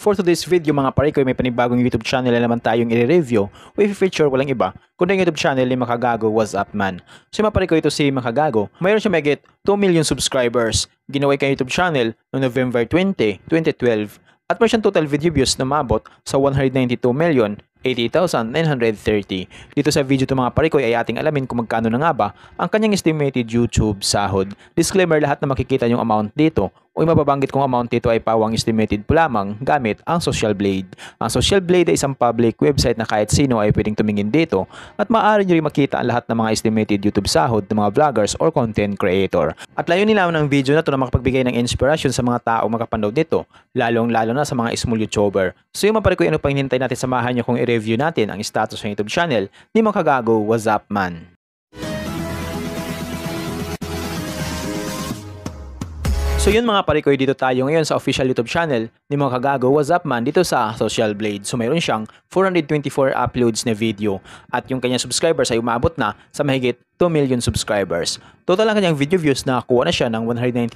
For today's video mga pare ko, may panibagong YouTube channel na naman tayong i-review with feature walang iba kundi yung YouTube channel ni Makagago What's Up Man. So mga pare ko, ito si Makagago. Mayroon siya mahigit 2 million subscribers. Ginawa kay YouTube channel noong November 20, 2012 at mayroon siyang total video views na mabot sa 192,080,930. Dito sa video ito mga pare ko ay ating alamin kung magkano na nga ba ang kanyang estimated YouTube sahod. Disclaimer, lahat na makikita yung amount dito o yung mababanggit kong amount dito ay pawang estimated po lamang gamit ang Social Blade. Ang Social Blade ay isang public website na kahit sino ay pwedeng tumingin dito at maaari nyo rin makita ang lahat ng mga estimated YouTube sahod ng mga vloggers or content creator. At layunin naman ng video na ito na makapagbigay ng inspirasyon sa mga taong makapanood nito, lalong-lalo na sa mga small YouTuber. So yung mapare ko, ano pang hinintay natin, samahan nyo kung i-review natin ang status ng YouTube channel ni Makagago What's Up Man. So yun mga pare ko, dito tayo ngayon sa official YouTube channel ni Makagago What's Up Man dito sa Social Blade. So mayroon siyang 424 uploads na video at yung kanyang subscribers ay umabot na sa mahigit 2 million subscribers. Total ang kanyang video views na kuha na siya ng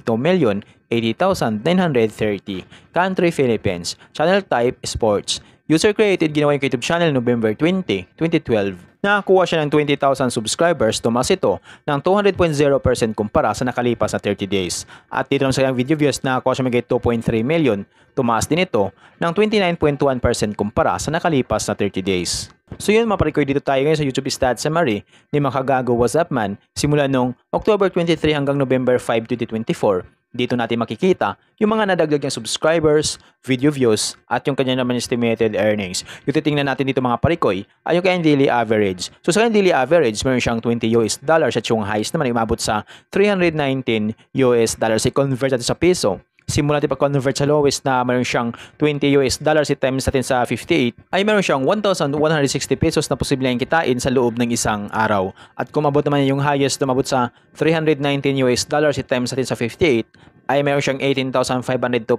192,080,930. Country Philippines. Channel type sports. User created, ginawa yung YouTube channel November 20, 2012. Nakakuha siya ng 20,000 subscribers, tumaas ito ng 200.0% kumpara sa nakalipas na 30 days. At dito naman sa kanyang video views, nakakuha siya magiging 2.3 million, tumaas din ito ng 29.1% kumpara sa nakalipas na 30 days. So yun mga pare ko, dito tayo ngayon sa YouTube Stats Summary ni Makagago What's Up Man simula noong October 23 hanggang November 5, 2024. Dito natin makikita yung mga nadagdag niyang subscribers, video views, at yung kanya naman estimated earnings. Yung titingnan natin dito mga parikoy ay yung kanyang daily average. So sa kanyang daily average, meron siyang $20 at yung highest naman ay umabot sa $319. I-convert natin sa piso. Simula natin pag-convert sa lowest na meron siyang $20 i-times natin sa 58 ay meron siyang 1,160 pesos na posibleng kitain sa loob ng isang araw. At kung mabot naman yung highest na mabot sa $319 i-times natin sa 58 ay meron siyang 18,502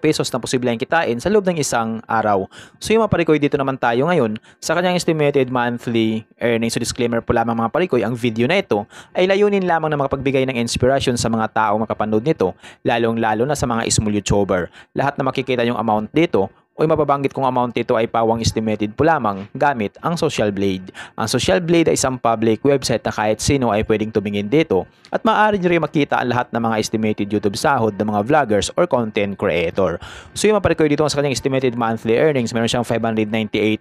pesos na posibleng kitain sa loob ng isang araw. So yung mga parikoy, dito naman tayo ngayon sa kanyang estimated monthly earnings. So disclaimer po lamang mga parikoy, ang video na ito ay layunin lamang na makapagbigay ng inspiration sa mga tao makapanood nito, lalong-lalo na sa mga small YouTuber. Lahat na makikita yung amount dito o yung mababanggit kong amount dito ay pawang estimated po lamang gamit ang Social Blade. Ang Social Blade ay isang public website na kahit sino ay pwedeng tumingin dito at maaari nyo rin makita ang lahat ng mga estimated YouTube sahod ng mga vloggers or content creator. So yung maparikoy dito sa kanyang estimated monthly earnings, meron siyang $598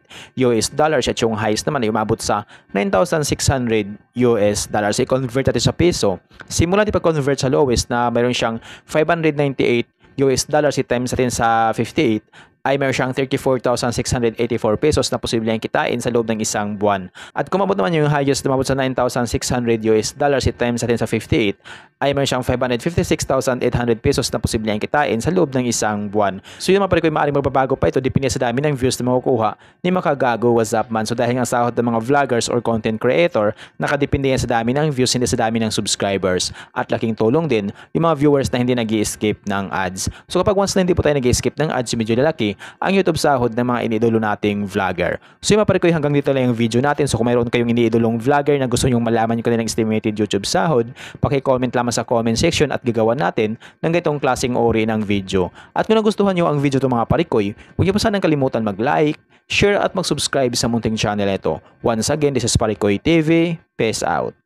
at yung highest naman ay umabot sa $9,600. I-convert natin sa piso. Simula natin pag-convert sa lowest na meron siyang $598 i-times natin sa 58 ay meron siyang 34,684 pesos na posibleng kitain sa loob ng isang buwan. At kung mabot naman yung highest na mabot sa $9,600 i-times natin sa 58 ay meron siyang 556,800 pesos na posibleng kitain sa loob ng isang buwan. So yun mga pare ko, maaaring magbabago pa ito depende sa dami ng views na makukuha ni Makagago What's Up Man. So dahil nga sahod ng mga vloggers or content creator, nakadepende yan sa dami ng views, hindi sa dami ng subscribers. At laking tulong din yung mga viewers na hindi nag-i-skip ng ads. So kapag once na hindi po tayo nag-i-skip ng ads, medyo lalaki ang YouTube sahod ng mga iniidolo nating vlogger. So yung mga pare ko, hanggang dito lang yung video natin. So kung mayroon kayong iniidolong vlogger na gusto nyong malaman yung kanilang estimated YouTube sahod, paki-comment lamang sa comment section at gagawan natin ng ganitong klaseng ori ng video. At kung nagustuhan nyo ang video ito mga pare ko, huwag nyo pa sanang kalimutan mag-like, share at mag-subscribe sa munting channel ito. Once again, this is Parikoy TV. Peace out.